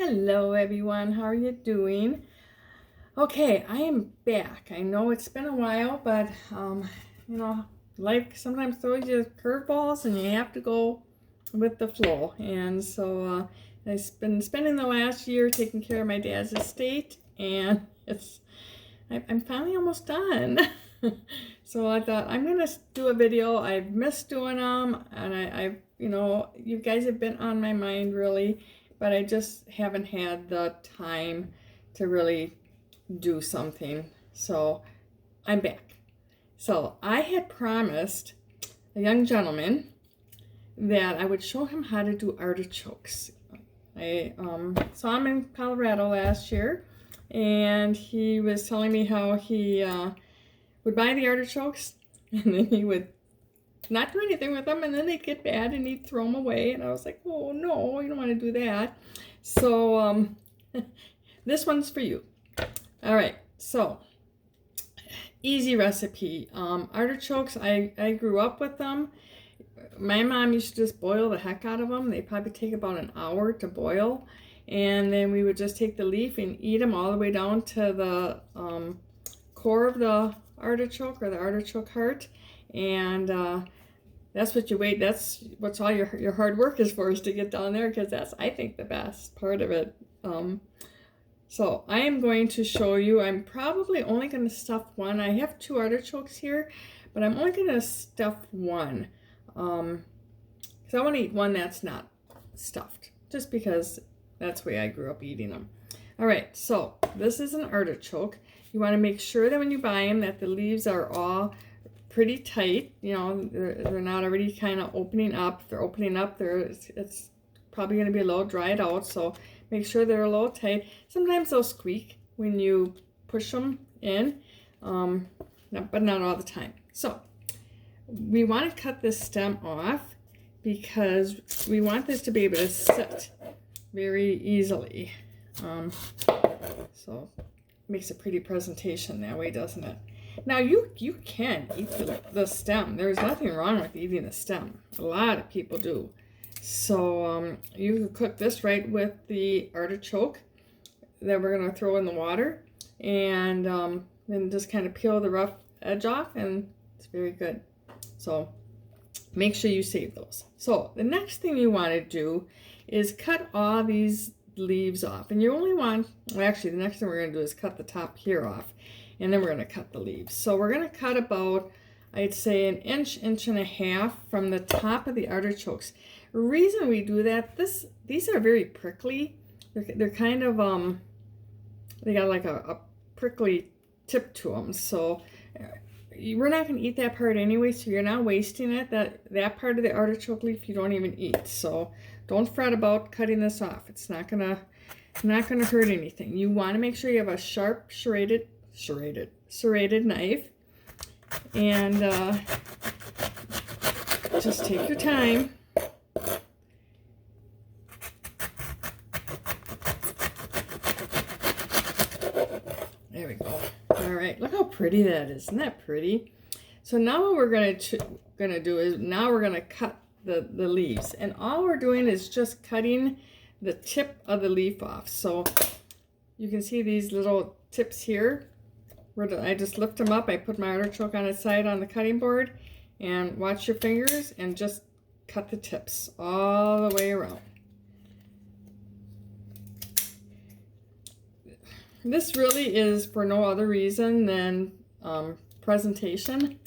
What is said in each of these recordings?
Hello everyone, how are you doing? Okay, I am back. I know it's been a while, but you know, life sometimes throws you curveballs and you have to go with the flow. And so I've been spending the last year taking care of my dad's estate, and I'm finally almost done. So I thought I'm gonna do a video. I've missed doing them, and you guys have been on my mind really, but I just haven't had the time to really do something. So I'm back. So I had promised a young gentleman that I would show him how to do artichokes. I saw him in Colorado last year, and he was telling me how he would buy the artichokes and then he would not do anything with them, and then they'd get bad and he'd throw them away. And I was like, oh no, you don't want to do that. So this one's for you. All right, so easy recipe. Artichokes, I grew up with them. My mom used to just boil the heck out of them. They probably take about an hour to boil, and then we would just take the leaf and eat them all the way down to the core of the artichoke, or the artichoke heart. And that's what you wait. That's what's all your hard work is for, is to get down there, because that's, I think, the best part of it. So I am going to show you. I'm probably only going to stuff one. I have 2 artichokes here, but I'm only going to stuff one, because I want to eat one that's not stuffed, just because that's the way I grew up eating them. All right, so this is an artichoke. You want to make sure that when you buy them that the leaves are all pretty tight. You know, they're not already kind of opening up. If they're opening up, it's probably going to be a little dried out. So make sure they're a little tight. Sometimes they'll squeak when you push them in, but not all the time. So we want to cut this stem off because we want this to be able to sit very easily. So makes a pretty presentation that way, doesn't it? Now you can eat the stem. There's nothing wrong with eating the stem. A lot of people do. So you can cook this right with the artichoke that we're going to throw in the water, and then just kind of peel the rough edge off, and it's very good. So make sure you save those. So the next thing you want to do is cut all these leaves off, and you only want, well, actually the next thing we're going to do is cut the top here off, and then we're going to cut the leaves. So we're going to cut about, I'd say, an inch and a half from the top of the artichokes. The reason we do that, these are very prickly. They're kind of they got like a prickly tip to them. So we're not going to eat that part anyway, so you're not wasting it. That part of the artichoke leaf you don't even eat. So don't fret about cutting this off. It's not gonna hurt anything. You want to make sure you have a sharp serrated knife, and just take your time. There we go. All right, look how pretty that is. Isn't that pretty? So now what we're gonna do is, now we're gonna cut the leaves, and all we're doing is just cutting the tip of the leaf off. So you can see these little tips here. I just lift them up. I put my artichoke on its side on the cutting board, and watch your fingers and just cut the tips all the way around. This really is for no other reason than presentation.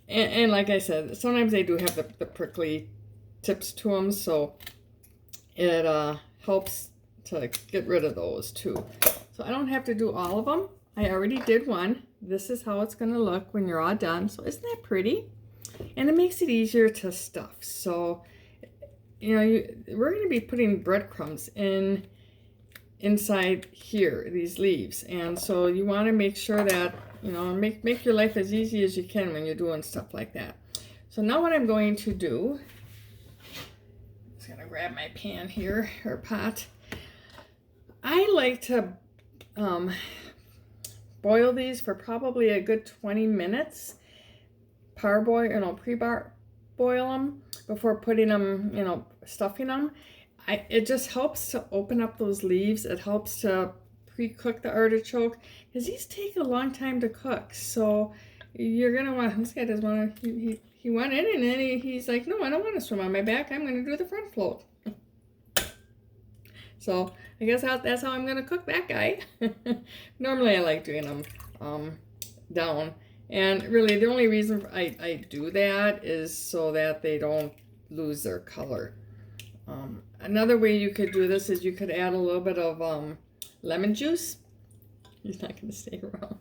And like I said, sometimes they do have the prickly tips to them, so it helps to get rid of those too. So I don't have to do all of them. I already did one. This is how it's going to look when you're all done. So isn't that pretty? And it makes it easier to stuff. So, you know, we're going to be putting breadcrumbs inside here, these leaves. And so you want to make sure that, you know, make your life as easy as you can when you're doing stuff like that. So now what I'm going to do, I'm just going to grab my pan here, or pot. I like to boil these for probably a good 20 minutes. Parboil, pre-boil them before putting them, stuffing them. it just helps to open up those leaves. It helps to pre-cook the artichoke because these take a long time to cook. So you're gonna want, this guy doesn't want to, he went in and then he's like, no, I don't want to swim on my back. I'm going to do the front float. So I guess that's how I'm going to cook that guy. Normally I like doing them down. And really the only reason I do that is so that they don't lose their color. Another way you could do this is you could add a little bit of lemon juice. He's not going to stay around.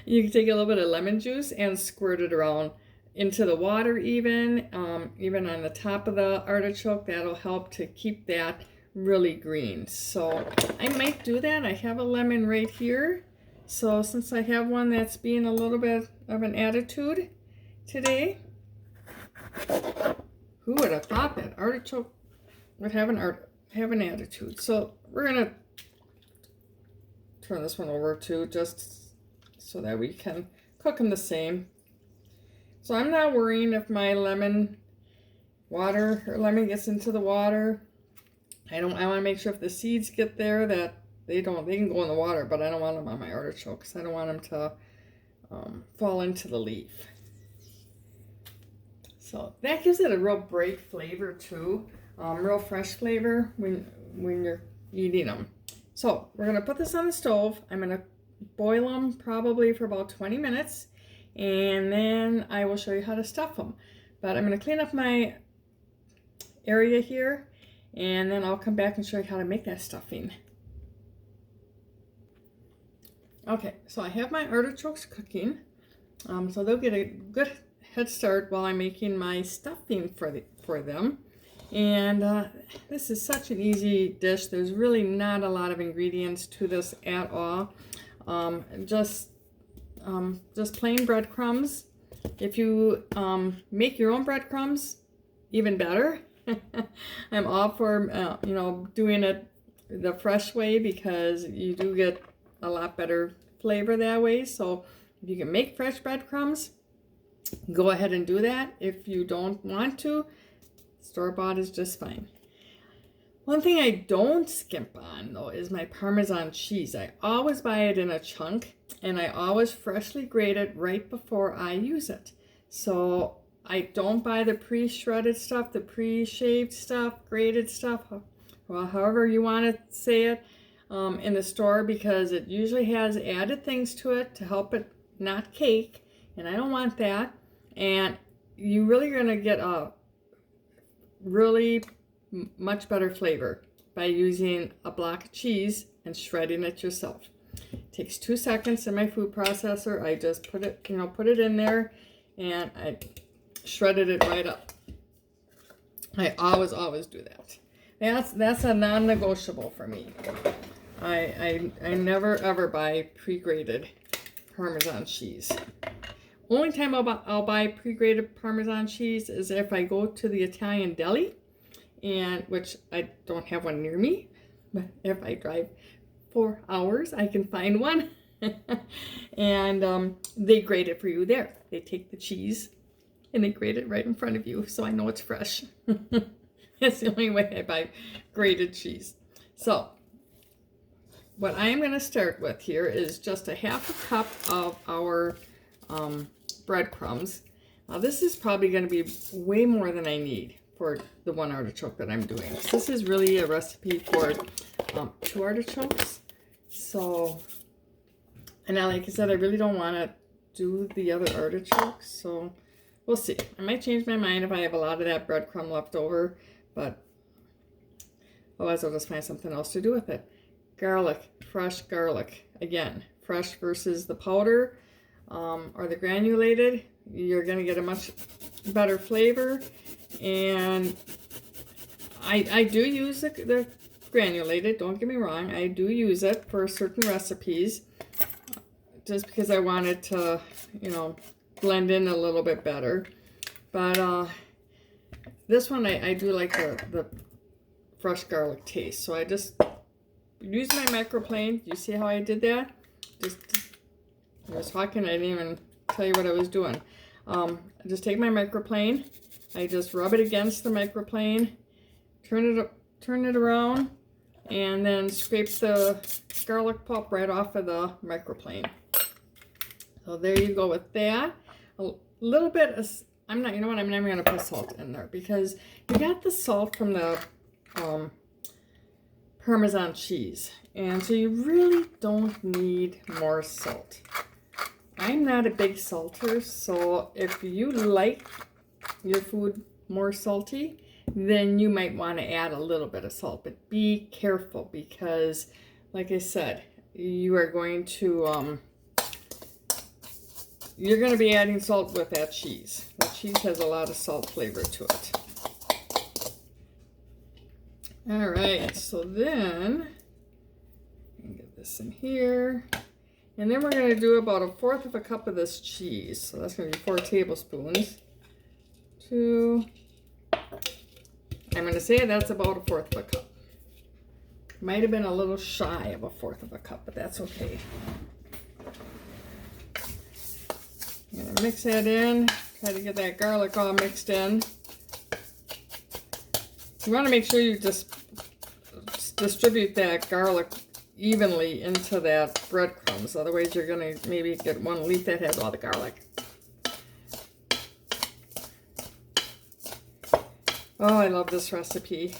You can take a little bit of lemon juice and squirt it around into the water even on the top of the artichoke. That'll help to keep that really green. So I might do that. I have a lemon right here. So since I have one that's being a little bit of an attitude today, who would have thought that artichoke would have an attitude? So we're gonna turn this one over too, just so that we can cook them the same. So I'm not worrying if my lemon gets into the water. I want to make sure if the seeds get there that they can go in the water, but I don't want them on my artichokes. I don't want them to fall into the leaf. So that gives it a real bright flavor too, real fresh flavor when you're eating them. So we're gonna put this on the stove. I'm gonna boil them probably for about 20 minutes, and then I will show you how to stuff them. But I'm gonna clean up my area here, and then I'll come back and show you how to make that stuffing. Okay, so I have my artichokes cooking, so they'll get a good head start while I'm making my stuffing for them. And this is such an easy dish. There's really not a lot of ingredients to this at all. Just plain breadcrumbs. If you make your own breadcrumbs, even better. I'm all for doing it the fresh way because you do get a lot better flavor that way. So if you can make fresh breadcrumbs, go ahead and do that. If you don't want to, store-bought is just fine. One thing I don't skimp on though is my Parmesan cheese. I always buy it in a chunk, and I always freshly grate it right before I use it. So I don't buy the pre-shredded stuff, the pre-shaved stuff, grated stuff, well, however you want to say it, in the store, because it usually has added things to it to help it not cake, and I don't want that. And you really are going to get a really much better flavor by using a block of cheese and shredding it yourself. It takes 2 seconds in my food processor. I just put it in there, and I shredded it right up. I always do that. That's a non-negotiable for me. I never ever buy pre-grated Parmesan cheese. Only time I'll buy pre-grated Parmesan cheese is if I go to the Italian deli, and which I don't have one near me, but if I drive 4 hours, I can find one. And they grate it for you there. They take the cheese and they grate it right in front of you, so I know it's fresh. That's the only way I buy grated cheese. So what I am going to start with here is just a half a cup of our breadcrumbs. Now this is probably going to be way more than I need for the one artichoke that I'm doing. So this is really a recipe for 2 artichokes. So, and now, like I said, I really don't want to do the other artichokes, so we'll see. I might change my mind if I have a lot of that breadcrumb left over, but otherwise I'll just find something else to do with it. Garlic, fresh garlic. Again, fresh versus the powder or the granulated. You're going to get a much better flavor. And I do use the granulated, don't get me wrong. I do use it for certain recipes just because I want it to, blend in a little bit better. But this one I do like the fresh garlic taste. So I just use my microplane. You see how I did that? I was talking, I didn't even tell you what I was doing. I just take my microplane, I just rub it against the microplane, turn turn it around, and then scrape the garlic pulp right off of the microplane. So there you go with that. A little bit of, I'm not even gonna put salt in there because you got the salt from the Parmesan cheese, and so you really don't need more salt. I'm not a big salter, so if you like your food more salty, then you might want to add a little bit of salt, but be careful because, like I said, you are going to you're going to be adding salt with that cheese. The cheese has a lot of salt flavor to it. All right, so then get this in here, and then we're going to do about 1/4 of a cup of this cheese. So that's going to be 4 tablespoons. 2. I'm going to say that's about 1/4 of a cup. Might have been a little shy of 1/4 of a cup, but that's okay. I'm going to mix that in. Try to get that garlic all mixed in. You want to make sure you just distribute that garlic evenly into that breadcrumbs. Otherwise, you're going to maybe get one leaf that has all the garlic. Oh, I love this recipe.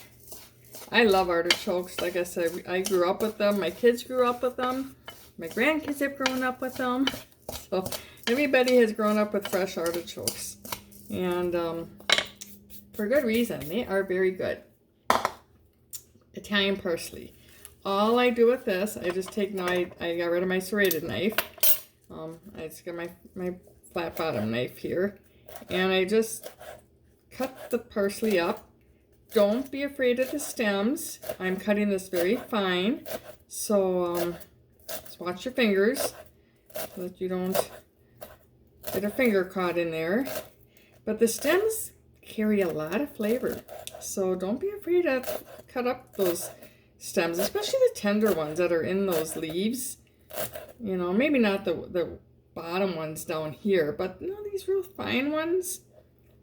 I love artichokes. Like I said, I grew up with them. My kids grew up with them. My grandkids have grown up with them. So everybody has grown up with fresh artichokes. And for good reason. They are very good. Italian parsley. All I do with this, I just take, now I got rid of my serrated knife. I just got my flat bottom knife here. And I just cut the parsley up. Don't be afraid of the stems. I'm cutting this very fine. So just watch your fingers so that you don't get a finger caught in there. But the stems carry a lot of flavor. So don't be afraid to cut up those stems, especially the tender ones that are in those leaves. You know, maybe not the bottom ones down here, but you know, these real fine ones.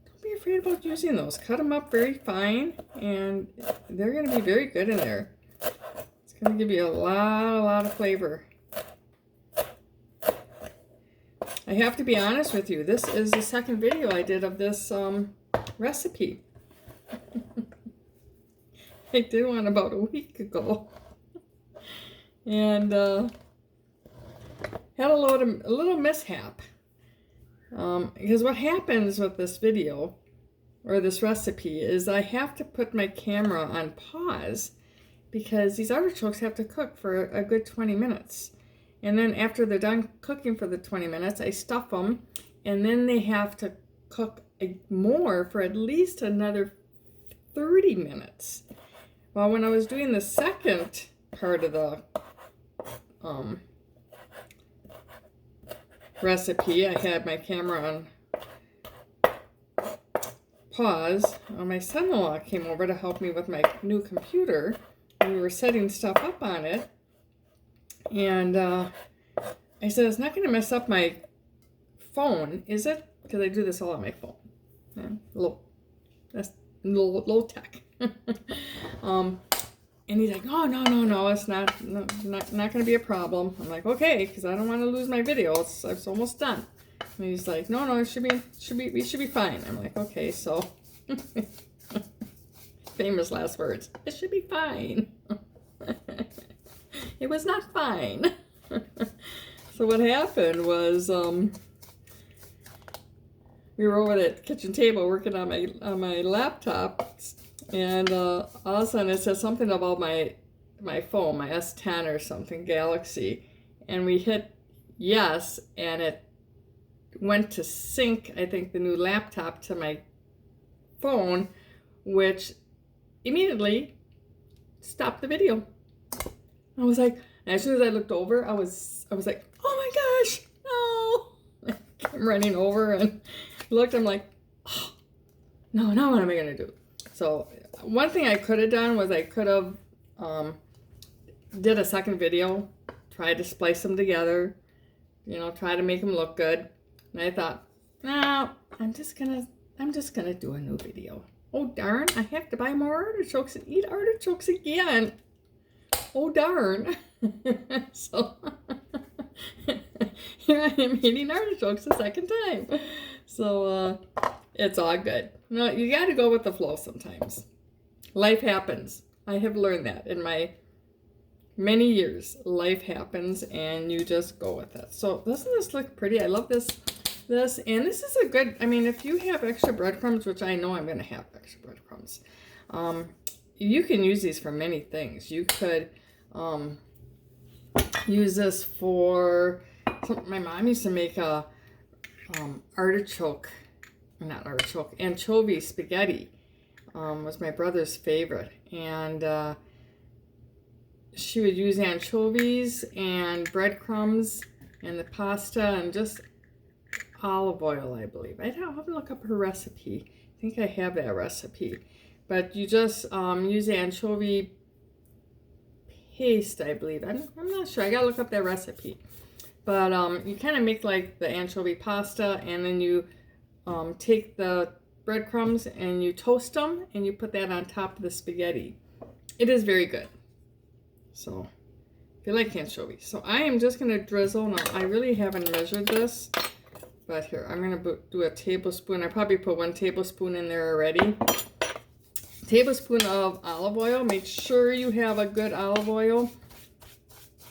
Don't be afraid about using those. Cut them up very fine, and they're going to be very good in there. It's going to give you a lot of flavor. I have to be honest with you. This is the second video I did of this recipe. I did one about a week ago, and had a little mishap. Because what happens with this video or this recipe is I have to put my camera on pause because these artichokes have to cook for a good 20 minutes. And then after they're done cooking for the 20 minutes, I stuff them, and then they have to cook more for at least another 30 minutes. Well, when I was doing the second part of the recipe, I had my camera on pause. My son-in-law came over to help me with my new computer. We were setting stuff up on it, and I said, it's not going to mess up my phone, is it? Because I do this all on my phone. Yeah, that's low tech. And he's like, no, it's not going to be a problem. I'm like, okay, because I don't want to lose my video. It's almost done. And he's like, no, we should be fine. I'm like, okay, so famous last words. It should be fine. It was not fine. So what happened was we were over at the kitchen table working on my laptop, and all of a sudden it said something about my phone, my S10 or something, Galaxy, and we hit yes, and it went to sync, I think, the new laptop to my phone, which immediately stopped the video. I was like, and as soon as I looked over, I was like, oh my gosh, no! I came running over and looked. I'm like, oh, no, now what am I gonna do? So one thing I could have done was I could have did a second video, tried to splice them together, you know, try to make them look good. And I thought, no, I'm just gonna do a new video. Oh darn, I have to buy more artichokes and eat artichokes again. Oh darn. So here I am eating artichokes the second time. So it's all good. No, you got to go with the flow sometimes. Life happens. I have learned that in my many years. Life happens and you just go with it. So doesn't this look pretty? I love this. And this is a good, I mean, if you have extra breadcrumbs, which I know I'm going to have extra breadcrumbs, you can use these for many things. You could use this for, my mom used to make a anchovy spaghetti. Was my brother's favorite. And she would use anchovies and breadcrumbs and the pasta and just olive oil, I believe. I'll have to look up her recipe. I think I have that recipe. But you just use anchovy paste, I believe. I'm not sure. I gotta look up that recipe. But you kind of make like the anchovy pasta, and then you take the breadcrumbs and you toast them, and you put that on top of the spaghetti. It is very good. So if you like anchovies. So I am just gonna drizzle. Now I really haven't measured this. But here, I'm going to do a tablespoon. I probably put 1 tablespoon in there already. Tablespoon of olive oil. Make sure you have a good olive oil.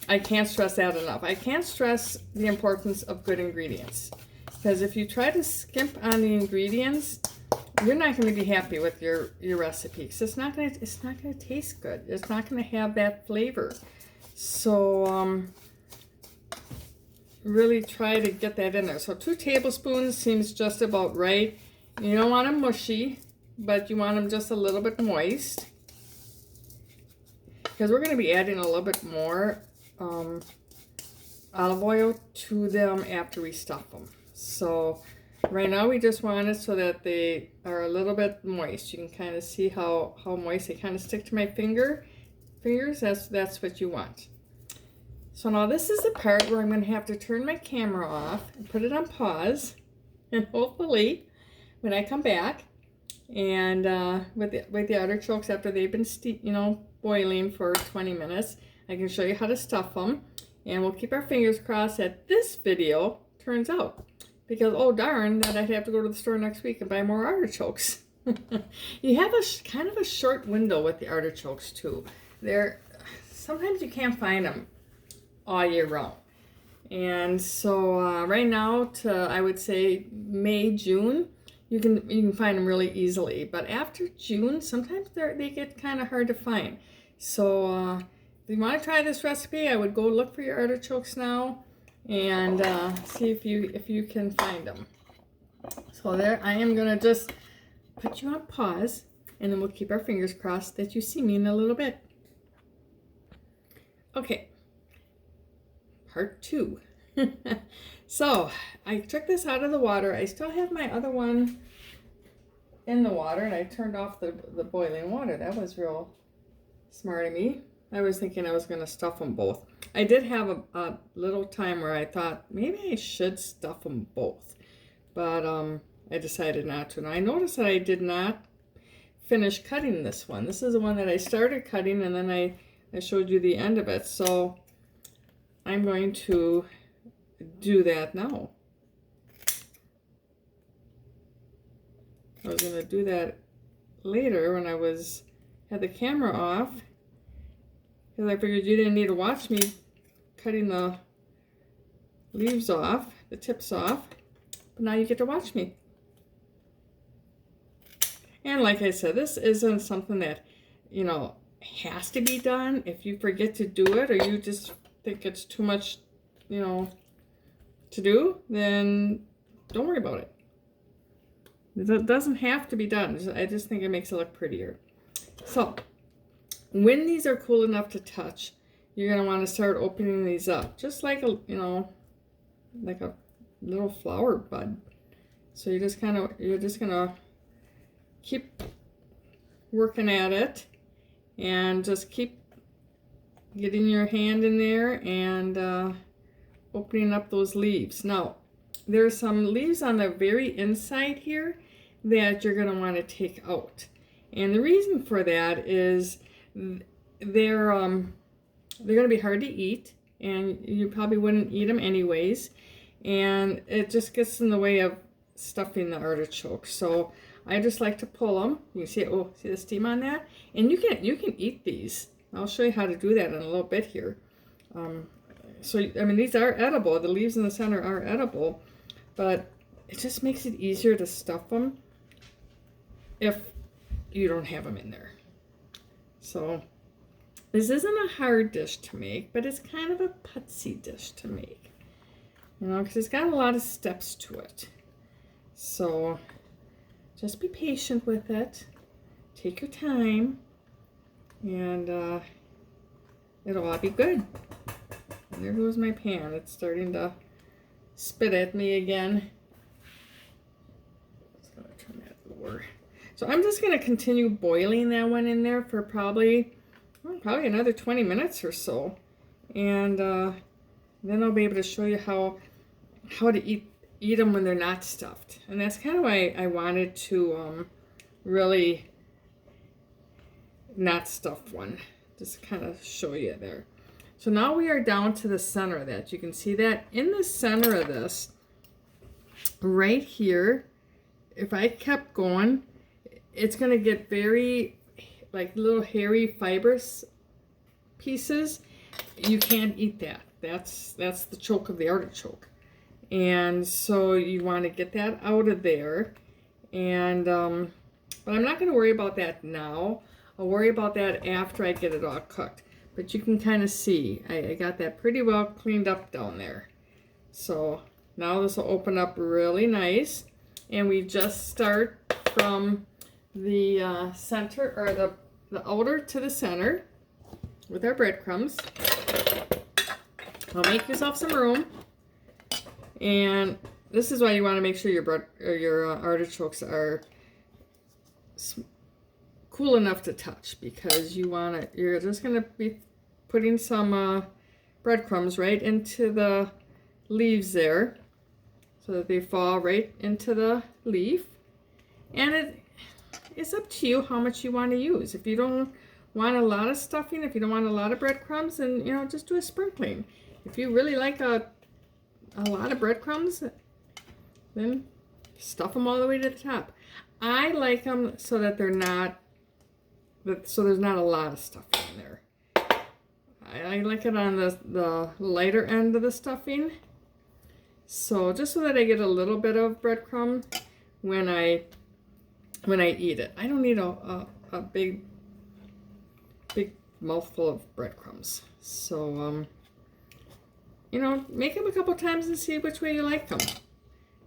I can't stress that enough. I can't stress the importance of good ingredients. Because if you try to skimp on the ingredients, you're not going to be happy with your recipe. Because it's not going to taste good. It's not going to have that flavor. So, really try to get that in there. So 2 tablespoons seems just about right. You don't want them mushy, but you want them just a little bit moist. Because we're going to be adding a little bit more olive oil to them after we stuff them. So right now we just want it so that they are a little bit moist. You can kind of see how moist they kind of stick to my fingers. That's what you want. So now this is the part where I'm going to have to turn my camera off and put it on pause. And hopefully when I come back and with the artichokes after they've been boiling for 20 minutes, I can show you how to stuff them. And we'll keep our fingers crossed that this video turns out. Because oh darn that I'd have to go to the store next week and buy more artichokes. You have kind of a short window with the artichokes too. Sometimes you can't find them all year round. And so right now I would say May, June, you can find them really easily. But after June, sometimes they get kind of hard to find. So if you want to try this recipe, I would go look for your artichokes now and see if you can find them. So there, I am gonna just put you on pause, and then we'll keep our fingers crossed that you see me in a little bit. Okay. Part 2. So I took this out of the water. I still have my other one in the water, and I turned off the boiling water. That was real smart of me. I was thinking I was going to stuff them both. I did have a little time where I thought maybe I should stuff them both, but I decided not to. And I noticed that I did not finish cutting this one. This is the one that I started cutting, and then I showed you the end of it. So I'm going to do that now. I was going to do that later when I had the camera off, because I figured you didn't need to watch me cutting the leaves off, the tips off, but now you get to watch me. And like I said, this isn't something that, has to be done. If you forget to do it, or you just think it's too much, to do, then don't worry about it. It doesn't have to be done. I just think it makes it look prettier. So when these are cool enough to touch, you're going to want to start opening these up, just like a little flower bud. So you're just going to keep working at it, and just keep getting your hand in there and opening up those leaves. Now, there's some leaves on the very inside here that you're going to want to take out. And the reason for that is they're going to be hard to eat, and you probably wouldn't eat them anyways. And it just gets in the way of stuffing the artichoke. So I just like to pull them. You see, oh, see the steam on that? And you can eat these. I'll show you how to do that in a little bit here. So I mean, these are edible. The leaves in the center are edible, but it just makes it easier to stuff them if you don't have them in there. So this isn't a hard dish to make, but it's kind of a putsy dish to make, you know, because it's got a lot of steps to it. So just be patient with it. Take your time, and it'll all be good. And there goes my pan. It's starting to spit at me again. Just gonna turn that lower. So I'm just gonna continue boiling that one in there for probably another 20 minutes or so, and then I'll be able to show you how to eat them when they're not stuffed. And that's kind of why I wanted to really not stuff one, just kind of show you there. So now we are down to the center of that. You can see that in the center of this, right here, if I kept going, it's going to get very, like, little hairy fibrous pieces. You can't eat that. That's the choke of the artichoke. And so you want to get that out of there. And but I'm not going to worry about that now. I'll worry about that after I get it all cooked. But you can kind of see I got that pretty well cleaned up down there. So now this will open up really nice. And we just start from the center, or the outer to the center with our breadcrumbs. I'll make yourself some room. And this is why you want to make sure your artichokes are cool enough to touch, because you're just going to be putting some breadcrumbs right into the leaves there, so that they fall right into the leaf. And it's up to you how much you want to use. If you don't want a lot of stuffing, if you don't want a lot of breadcrumbs, then, you know, just do a sprinkling. If you really like a lot of breadcrumbs, then stuff them all the way to the top. I like them so that they're not, so there's not a lot of stuffing in there. I like it on the lighter end of the stuffing. So just so that I get a little bit of breadcrumb when I eat it. I don't need a big mouthful of breadcrumbs. So you know, make them a couple times and see which way you like them.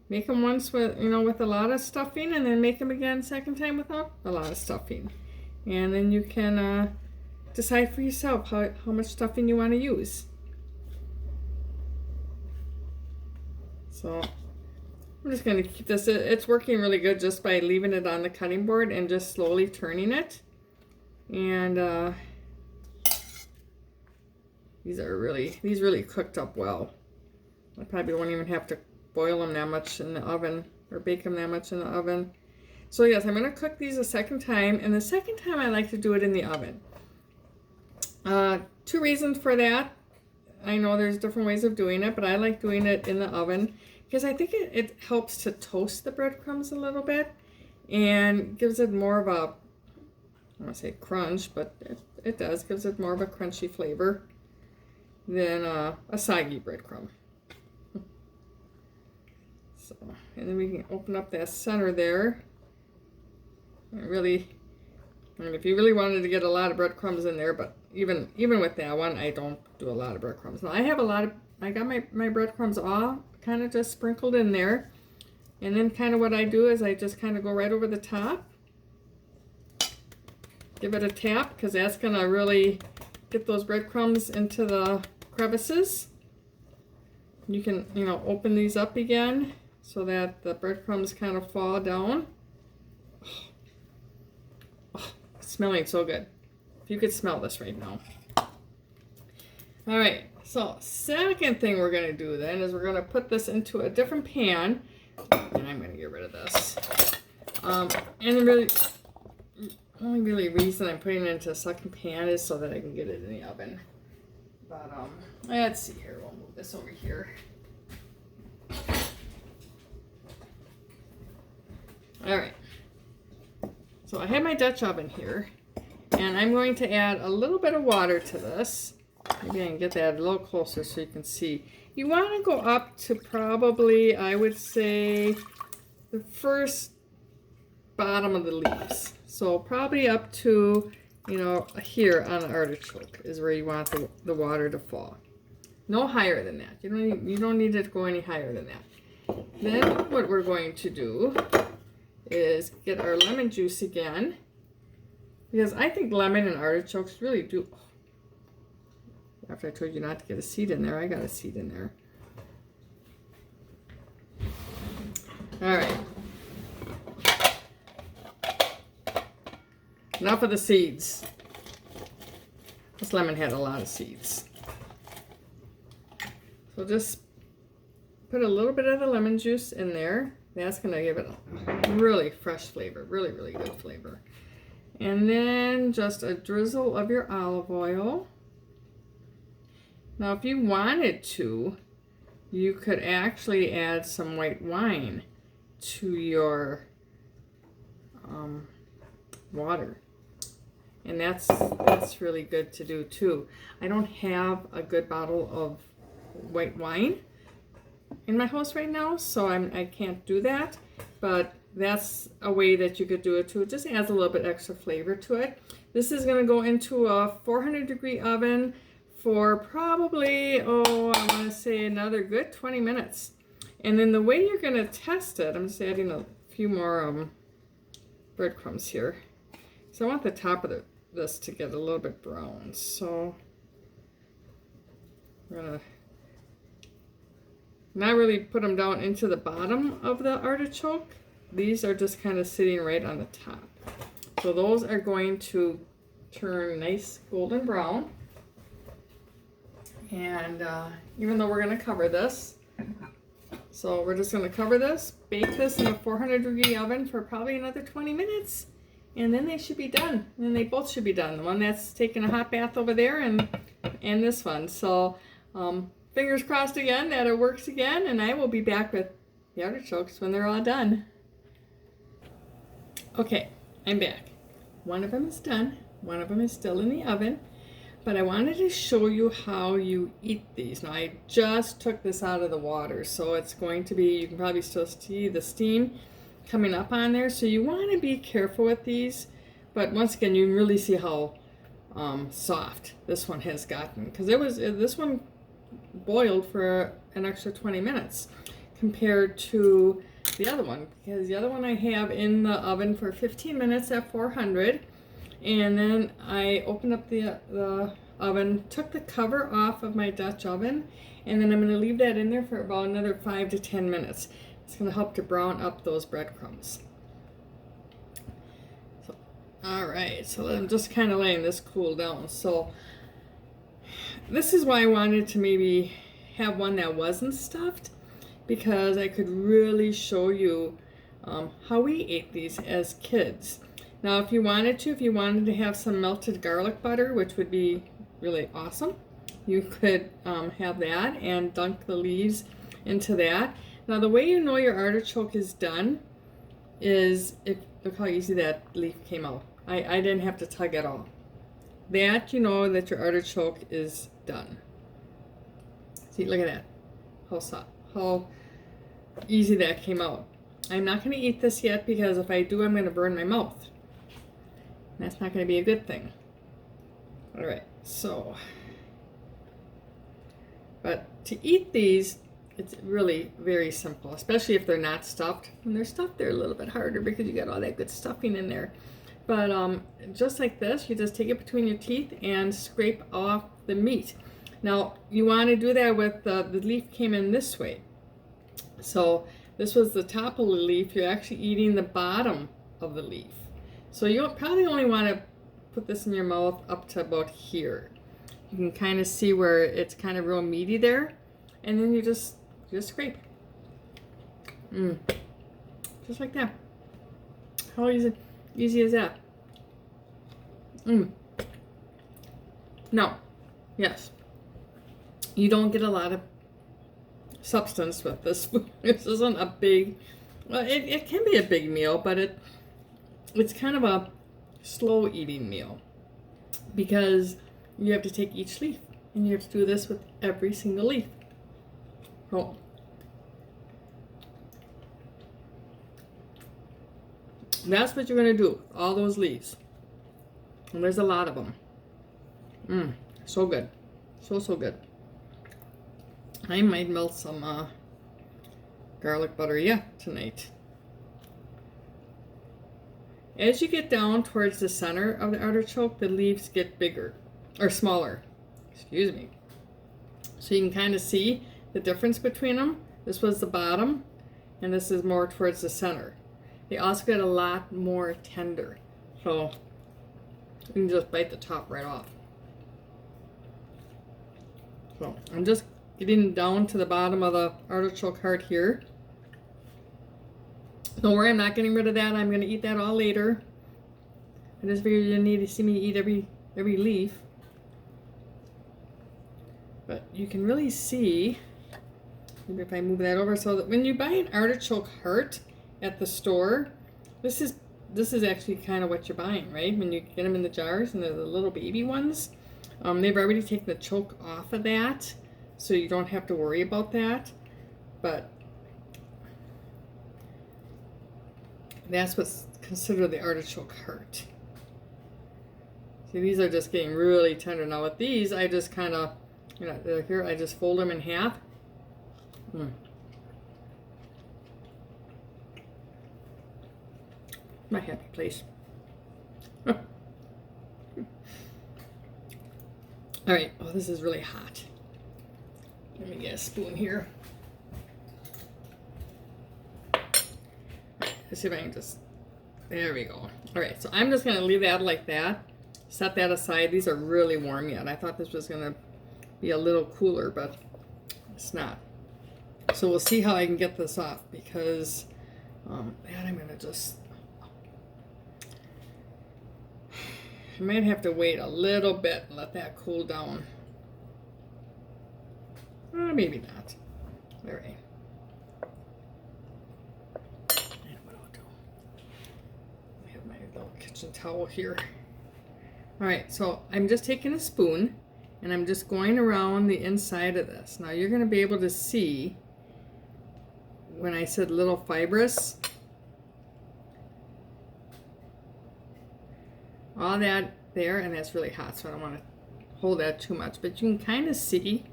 Make them once with a lot of stuffing, and then make them again second time without a lot of stuffing. And then you can decide for yourself how much stuffing you want to use. So I'm just going to keep this. It's working really good just by leaving it on the cutting board and just slowly turning it. And these really cooked up well. I probably won't even have to boil them that much in the oven or bake them that much in the oven. So yes, I'm going to cook these a second time, and the second time I like to do it in the oven. Two reasons for that. I know there's different ways of doing it, but I like doing it in the oven because I think it helps to toast the breadcrumbs a little bit and gives it more of a, I don't want to say crunch, but it does, gives it more of a crunchy flavor than a soggy breadcrumb. So, and then we can open up that center there. And really, I mean, if you really wanted to get a lot of breadcrumbs in there, but even with that one, I don't do a lot of breadcrumbs. Now I have I got my breadcrumbs all kind of just sprinkled in there. And then kind of what I do is I just kind of go right over the top. Give it a tap, because that's going to really get those breadcrumbs into the crevices. You can, open these up again so that the breadcrumbs kind of fall down. Oh, it's smelling so good. If you could smell this right now. All right, so second thing we're going to do then is we're going to put this into a different pan. And I'm going to get rid of this. And then really, only really reason I'm putting it into a second pan is so that I can get it in the oven. But let's see here. We'll move this over here. All right. So I have my Dutch oven here, and I'm going to add a little bit of water to this. Maybe I can get that a little closer so you can see. You want to go up to probably, I would say, the first bottom of the leaves. So probably up to, you know, here on the artichoke is where you want the water to fall. No higher than that. You don't need it to go any higher than that. Then what we're going to do is get our lemon juice again, because I think lemon and artichokes really do. After I told you not to get a seed in there, I got a seed in there. All right. Enough of the seeds. This lemon had a lot of seeds. So just put a little bit of the lemon juice in there. That's going to give it a really fresh flavor, really, really good flavor. And then just a drizzle of your olive oil. Now, if you wanted to, you could actually add some white wine to your water. And that's really good to do too. I don't have a good bottle of white wine in my house right now, so I can't do that, but that's a way that you could do it too. It just adds a little bit extra flavor to it. This is going to go into a 400-degree oven for probably, I want to say another good 20 minutes. And then the way you're going to test it, I'm just adding a few more breadcrumbs here. So I want the top of this to get a little bit brown. So we're going to not really put them down into the bottom of the artichoke. These are just kind of sitting right on the top. So those are going to turn nice golden brown. And even though we're going to cover this, so we're just going to cover this, bake this in a 400-degree oven for probably another 20 minutes, and then they should be done. And then they both should be done. The one that's taking a hot bath over there and this one. So fingers crossed again that it works again, and I will be back with the artichokes when they're all done. Okay, I'm back. One of them is done. One of them is still in the oven. But I wanted to show you how you eat these. Now, I just took this out of the water, so it's going to be, you can probably still see the steam coming up on there. So you want to be careful with these. But once again, you can really see how soft this one has gotten. Because this one boiled for an extra 20 minutes compared to the other one. Because the other one I have in the oven for 15 minutes at 400. And then I opened up the oven, took the cover off of my Dutch oven, and then I'm going to leave that in there for about another 5 to 10 minutes. It's going to help to brown up those breadcrumbs. So, all right, so I'm just kind of letting this cool down. So this is why I wanted to maybe have one that wasn't stuffed, because I could really show you how we ate these as kids. Now, if you wanted to have some melted garlic butter, which would be really awesome, you could have that and dunk the leaves into that. Now, the way you know your artichoke is done is, look how easy that leaf came out. I didn't have to tug at all. That you know that your artichoke is done. See, look at that. How soft, how easy that came out. I'm not going to eat this yet, because if I do, I'm going to burn my mouth. That's not going to be a good thing. All right, so, but to eat these, it's really very simple, especially if they're not stuffed. When they're stuffed, they're a little bit harder because you got all that good stuffing in there. But just like this, you just take it between your teeth and scrape off the meat. Now, you want to do that with the leaf came in this way. So this was the top of the leaf. You're actually eating the bottom of the leaf. So you'll probably only want to put this in your mouth up to about here. You can kind of see where it's kind of real meaty there. And then you just scrape. Just like that. How easy is that? Now, yes, you don't get a lot of substance with this food. This isn't a big, well, it can be a big meal, but it's kind of a slow eating meal because you have to take each leaf and you have to do this with every single leaf. So, that's what you're going to do, all those leaves. And there's a lot of them. So good. So good. I might melt some garlic butter, tonight. As you get down towards the center of the artichoke, the leaves get bigger, or smaller, excuse me. So you can kind of see the difference between them. This was the bottom, and this is more towards the center. They also get a lot more tender, so you can just bite the top right off. So I'm just getting down to the bottom of the artichoke heart here. Don't worry, I'm not getting rid of that. I'm going to eat that all later. I just figured you need to see me eat every leaf. But you can really see, maybe if I move that over, so that when you buy an artichoke heart at the store, this is actually kind of what you're buying, right? When you get them in the jars and they're the little baby ones, they've already taken the choke off of that, so you don't have to worry about that. But that's what's considered the artichoke heart. See, these are just getting really tender. Now with these, I just kind of, here I just fold them in half. My happy place. All right. Oh, this is really hot. Let me get a spoon here. Let's see if I can just, there we go. All right, so I'm just gonna leave that like that. Set that aside. These are really warm yet. I thought this was gonna be a little cooler, but it's not. So we'll see how I can get this off, because that I'm gonna just, I might have to wait a little bit and let that cool down. Maybe not. All right. And what I'll do, I have my little kitchen towel here. All right, so I'm just taking a spoon and I'm just going around the inside of this. Now you're going to be able to see when I said little fibrous, all that there, and that's really hot, so I don't want to hold that too much, but you can kind of see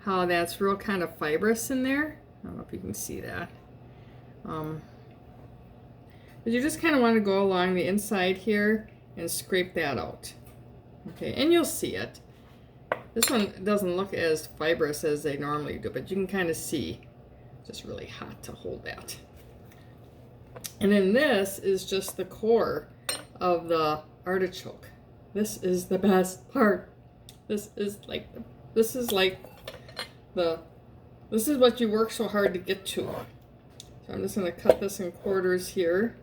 how that's real kind of fibrous in there. I don't know if you can see that. But you just kind of want to go along the inside here and scrape that out. Okay, and you'll see it. This one doesn't look as fibrous as they normally do, but you can kind of see. Just really hot to hold that. And then this is just the core of the artichoke. This is the best part. This is like what you work so hard to get to. So I'm just going to cut this in quarters here.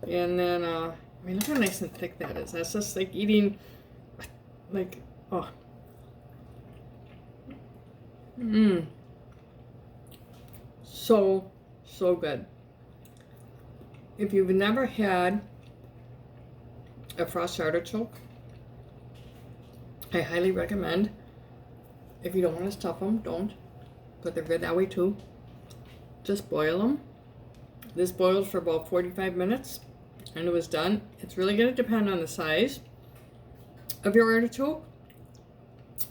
And then, I mean, look how nice and thick that is. That's just like eating, like, oh. So good. If you've never had a fresh artichoke, I highly recommend. If you don't want to stuff them, don't. But they're good that way too. Just boil them. This boiled for about 45 minutes and it was done. It's really going to depend on the size of your artichoke,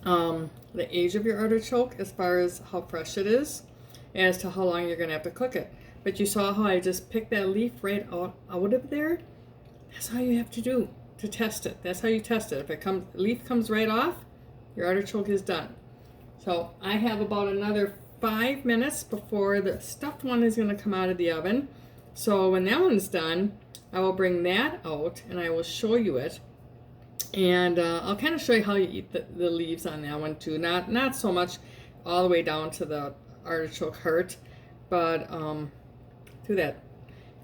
the age of your artichoke as far as how fresh it is, as to how long you're going to have to cook it. But you saw how I just picked that leaf right out of there. That's how you have to do to test it. That's how you test it. If the leaf comes right off, your artichoke is done. So I have about another 5 minutes before the stuffed one is going to come out of the oven. So when that one's done, I will bring that out and I will show you it. And I'll kind of show you how you eat the leaves on that one too. Not so much all the way down to the artichoke heart, but to that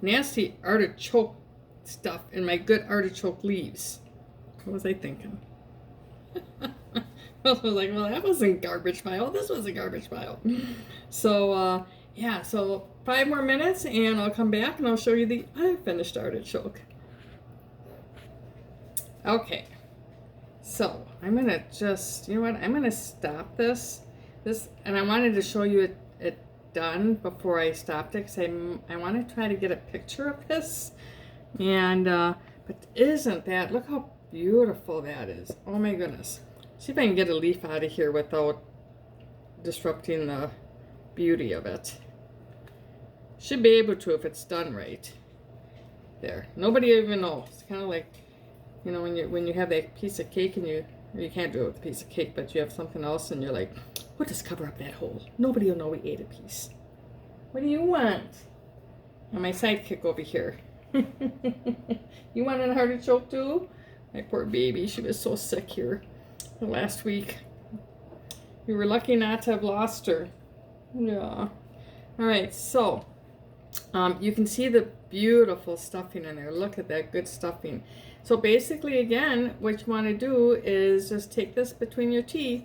nasty artichoke stuff in my good artichoke leaves. What was I thinking? I was like, well, that wasn't garbage pile. This was a garbage pile. So, yeah, so 5 more minutes and I'll come back and I'll show you the unfinished artichoke. Okay, so I'm going to just, you know what, I'm going to stop this, and I wanted to show you it done before I stopped it because I want to try to get a picture of this. And, but isn't that, look how beautiful that is. Oh my goodness. See if I can get a leaf out of here without disrupting the beauty of it. Should be able to if it's done right. There. Nobody even knows. It's kind of like, you know, when you have that piece of cake and you can't do it with a piece of cake, but you have something else and you're like, we'll just cover up that hole. Nobody will know we ate a piece. What do you want? And my sidekick over here. You want an artichoke too? My poor baby, she was so sick here last week. We were lucky not to have lost her. Yeah. All right, so you can see the beautiful stuffing in there. Look at that good stuffing. So basically, again, what you want to do is just take this between your teeth.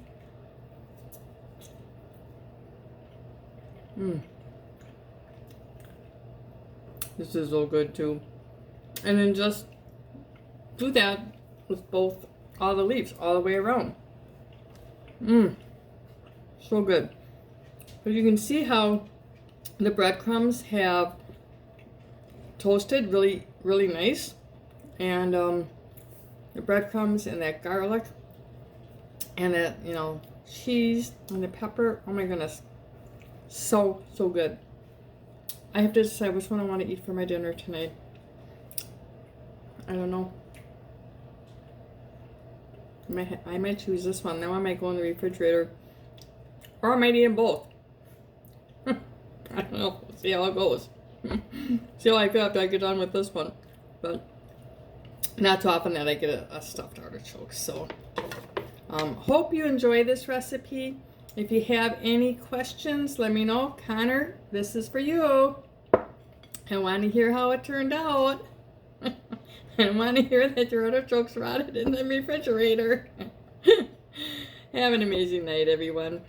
This is so good too. And then just do that with all the leaves, all the way around. So good. But you can see how the breadcrumbs have toasted really, really nice. And the breadcrumbs and that garlic and that, you know, cheese and the pepper. Oh my goodness. So, so good. I have to decide which one I want to eat for my dinner tonight. I don't know. I might choose this one. Now I might go in the refrigerator. Or I might eat them both. I don't know. See how it goes. See how I feel after I get done with this one. But not too often that I get a stuffed artichoke. So, hope you enjoy this recipe. If you have any questions, let me know. Connor, this is for you. I want to hear how it turned out. I want to hear that your artichokes rotted in the refrigerator. Have an amazing night, everyone.